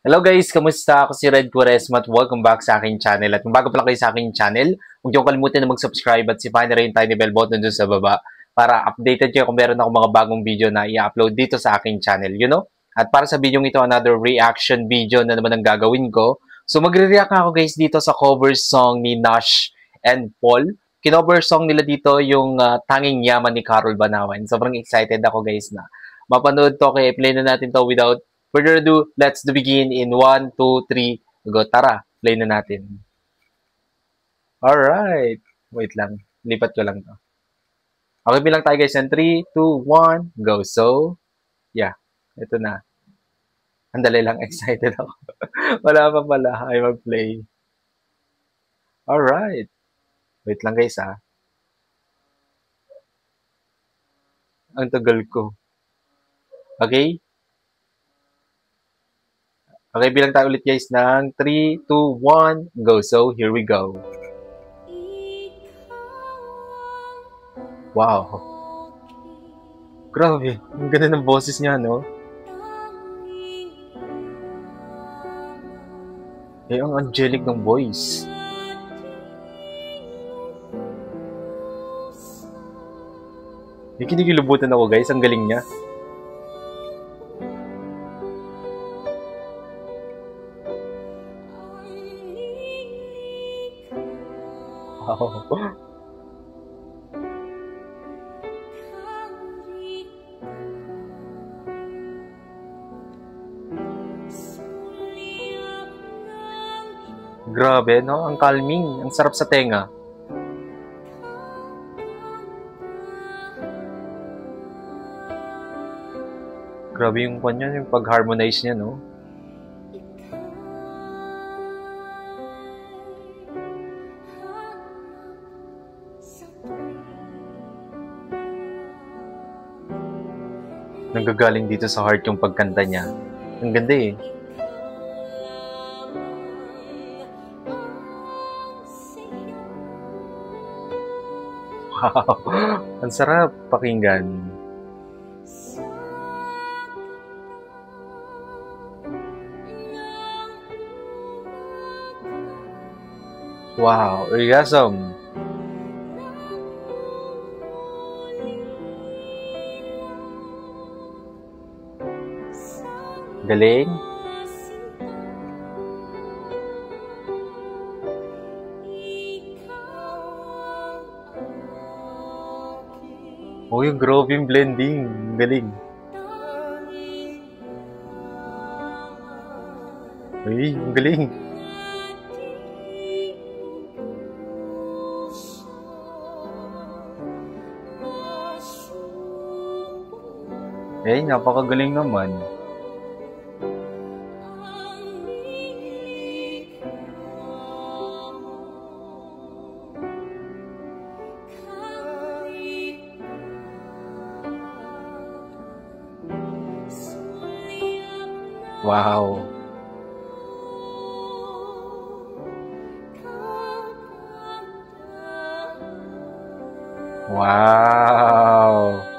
Hello guys, kamusta? Ako si Red Quaresma at welcome back sa aking channel. At kung bago pa lang kayo sa aking channel, huwag niyo kalimutan na mag-subscribe at sipahin na rin yung tiny bell button dun sa baba para updated kayo kung meron ako mga bagong video na i-upload dito sa aking channel, At para sa video ito, another reaction video na naman ang gagawin ko. So magre-react ako guys dito sa cover song ni Nash and Paul. Kinover song nila dito yung Tanging Yaman ni Carol Banawan. Sobrang excited ako guys na mapanood to, kaya play na natin to without further ado. Let's begin in 1, 2, 3, go. Tara, play na natin. Alright. Wait lang. Lipat ko lang to. Okay, bilang tayo guys. 3, 2, 1, go. So, yeah. Ito na. Andali lang. Excited ako. Wala pa pala. Ay mag-play. Alright. Wait lang guys Ang tagal ko. Okay? Okay, bilang tayo ulit guys ng 3, 2, 1, go. So, here we go. Wow. Grabe. Ang ganda ng boses niya, no? Eh, ang angelic ng voice. Eh, kinikilubutan ako guys. Ang galing niya. Wow. Grabe, no? Ang calming. Ang sarap sa tenga. Grabe yung kanya, yung pag-harmonize niya, no? Nanggagaling dito sa heart yung pagkanta niya. Ang ganda eh. Wow! Ang sarap pakinggan. Wow! Orgasm! Galing! Oh, yung grabe yung blending. Galing. Ay, ang galing. Eh, napakagaling naman. Wow. Wow.